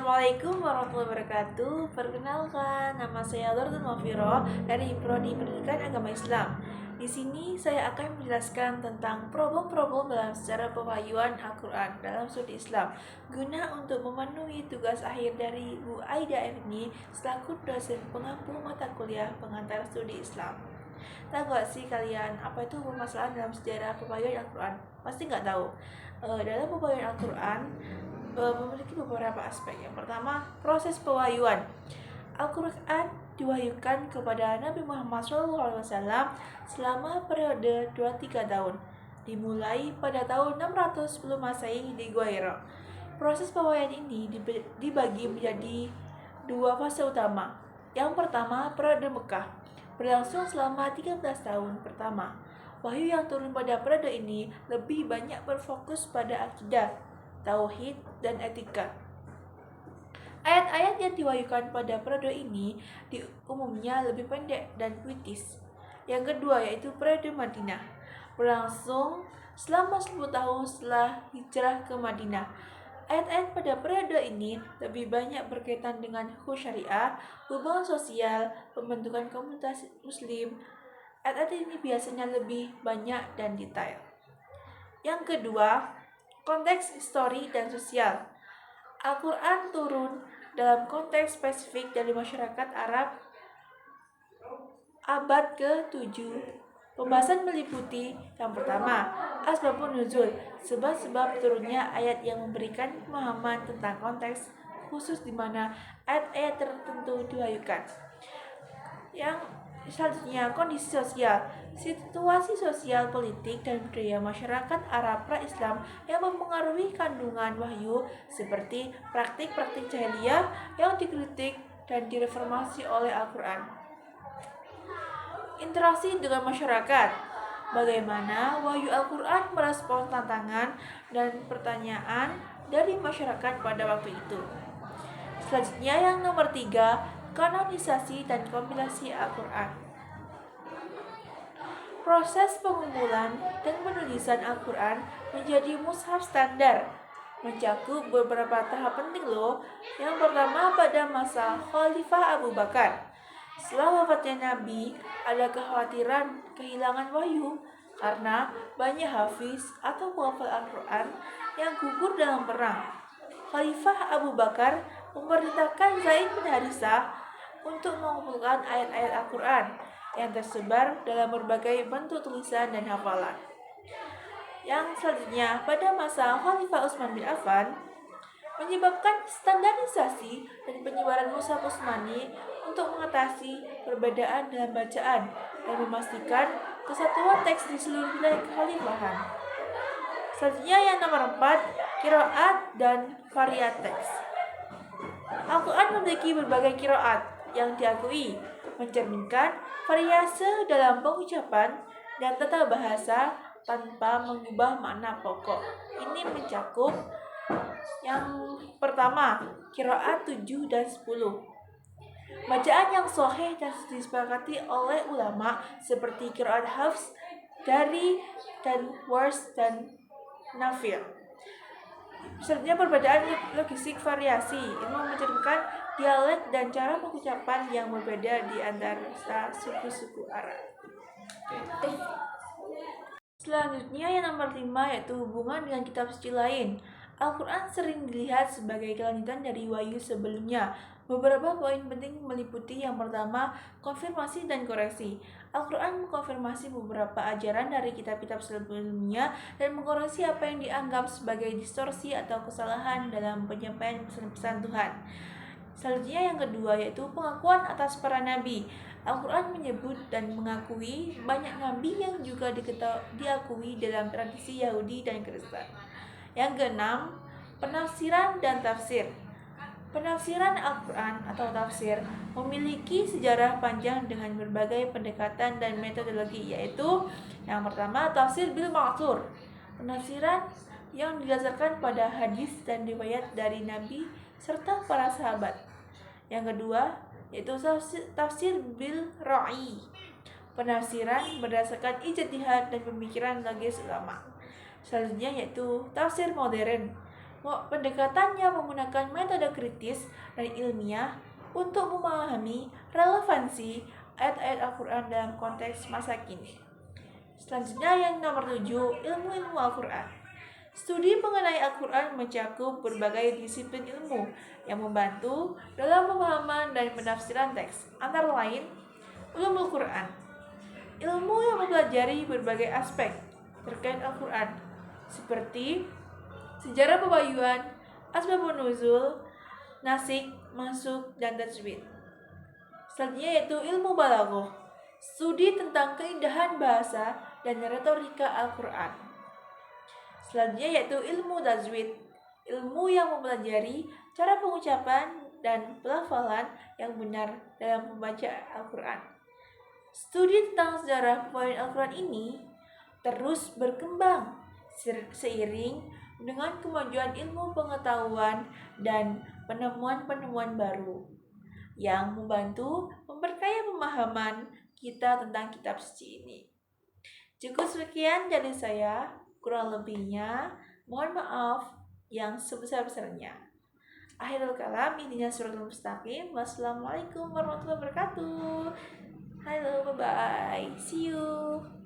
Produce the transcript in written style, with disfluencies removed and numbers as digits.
Assalamualaikum warahmatullahi wabarakatuh. Perkenalkan, nama saya Lordun Mafiro dari Prodi Pendidikan Agama Islam. Di sini saya akan menjelaskan tentang problem-problem dalam sejarah pewahyuan Al-Quran dalam studi Islam, guna untuk memenuhi tugas akhir dari Bu Aida Effendi selaku dosen pengampu mata kuliah pengantar studi Islam. Tahu gak sih kalian apa itu permasalahan dalam sejarah pewahyuan Al-Quran? Pasti nggak tahu. Dalam pewahyuan Al-Quran memiliki beberapa aspek. Yang pertama, proses pewahyuan. Al-Quran diwahyukan kepada Nabi Muhammad SAW selama periode 23 tahun, dimulai pada tahun 610 Masehi di Gua Hira. Proses pewahyuan ini dibagi menjadi dua fase utama. Yang pertama, periode Mekah, berlangsung selama 13 tahun pertama. Wahyu yang turun pada periode ini lebih banyak berfokus pada akidah, tauhid, dan etika. Ayat-ayat yang diwahyukan pada periode ini umumnya lebih pendek dan puitis. Yang kedua yaitu periode Madinah, berlangsung selama 10 tahun setelah hijrah ke Madinah. Ayat-ayat pada periode ini lebih banyak berkaitan dengan hukum syariah, hubungan sosial, pembentukan komunitas muslim. Ayat-ayat ini biasanya lebih banyak dan detail. Yang kedua, konteks histori dan sosial. Al-Quran turun dalam konteks spesifik dari masyarakat Arab abad ke-7. Pembahasan meliputi yang pertama, asbabun nuzul, sebab-sebab turunnya ayat yang memberikan pemahaman tentang konteks khusus di mana ayat-ayat tertentu diwahyukan. Yang selanjutnya, kondisi sosial, situasi sosial, politik, dan budaya masyarakat Arab pra-Islam yang mempengaruhi kandungan wahyu, seperti praktik-praktik jahiliyah yang dikritik dan direformasi oleh Al-Quran. Interaksi dengan masyarakat, bagaimana wahyu Al-Quran merespons tantangan dan pertanyaan dari masyarakat pada waktu itu. Selanjutnya yang nomor 3, kanonisasi dan kompilasi Al-Quran. Proses pengumpulan dan penulisan Al-Quran menjadi mushaf standar, mencakup beberapa tahap penting loh. Yang pertama, pada masa Khalifah Abu Bakar. Setelah wafatnya Nabi, ada kekhawatiran kehilangan wahyu karena banyak hafiz atau penghafal Al-Quran yang gugur dalam perang. Khalifah Abu Bakar memerintahkan Zaid bin Harithah untuk mengumpulkan ayat-ayat Al-Quran yang tersebar dalam berbagai bentuk tulisan dan hafalan. Yang selanjutnya, pada masa Khalifah Utsman bin Affan, menyebabkan standarisasi dan penyebaran mushaf Utsmani untuk mengatasi perbedaan dalam bacaan dan memastikan kesatuan teks di seluruh wilayah kekhalifahan. Selanjutnya yang nomor 4, qiraat dan variat teks. Al-Quran memiliki berbagai qiraat yang diakui, mencerminkan variase dalam pengucapan dan tata bahasa tanpa mengubah makna pokok. Ini mencakup yang pertama, qiraat 7 dan 10. Bacaan yang sahih dan disepakati oleh ulama seperti qiraat Hafs, Dari, dan Wars dan Nafi'. Selanjutnya perbedaan logistik variasi, ini mencerminkan dialek dan cara pengucapan yang berbeda di antara suku-suku Arab. Selanjutnya yang nomor 5 yaitu hubungan dengan kitab suci lain. Al-Quran sering dilihat sebagai kelanjutan dari wahyu sebelumnya. Beberapa poin penting meliputi yang pertama, konfirmasi dan koreksi. Al-Quran mengkonfirmasi beberapa ajaran dari kitab-kitab sebelumnya dan mengkoreksi apa yang dianggap sebagai distorsi atau kesalahan dalam penyampaian pesan-pesan Tuhan. Selanjutnya yang kedua yaitu pengakuan atas para nabi. Al-Quran menyebut dan mengakui banyak nabi yang juga diakui dalam tradisi Yahudi dan Kristen. Yang keenam, penafsiran dan tafsir. Penafsiran Al-Quran atau tafsir memiliki sejarah panjang dengan berbagai pendekatan dan metodologi, yaitu yang pertama, tafsir bil ma'thur, penafsiran yang didasarkan pada hadis dan riwayat dari Nabi serta para sahabat. Yang kedua, yaitu tafsir bil ra'i, penafsiran berdasarkan ijtihad dan pemikiran logis ulama. Selanjutnya yaitu tafsir modern, Pendekatannya menggunakan metode kritis dan ilmiah untuk memahami relevansi ayat-ayat Al-Quran dalam konteks masa kini. Selanjutnya yang nomor 7, ilmu-ilmu Al-Quran. Studi mengenai Al-Quran mencakup berbagai disiplin ilmu yang membantu dalam pemahaman dan penafsiran teks, antara lain ulumul Quran, ilmu yang mempelajari berbagai aspek terkait Al-Quran, seperti sejarah pewahyuan, asbabun nuzul, nasik, masuk, dan tajwid. Selanjutnya yaitu ilmu balaghah, studi tentang keindahan bahasa dan retorika Al-Quran. Selanjutnya yaitu ilmu tajwid, ilmu yang mempelajari cara pengucapan dan pelafalan yang benar dalam membaca Al-Quran. Studi tentang sejarah pewahyuan Al-Quran ini terus berkembang seiring dengan kemajuan ilmu pengetahuan dan penemuan-penemuan baru yang membantu memperkaya pemahaman kita tentang kitab suci ini. Cukup sekian dari saya. Kurang lebihnya, mohon maaf yang sebesar-besarnya. Akhirul kalam, intinya suratul mustaqim. Wassalamualaikum warahmatullahi wabarakatuh. Halo, bye-bye. See you.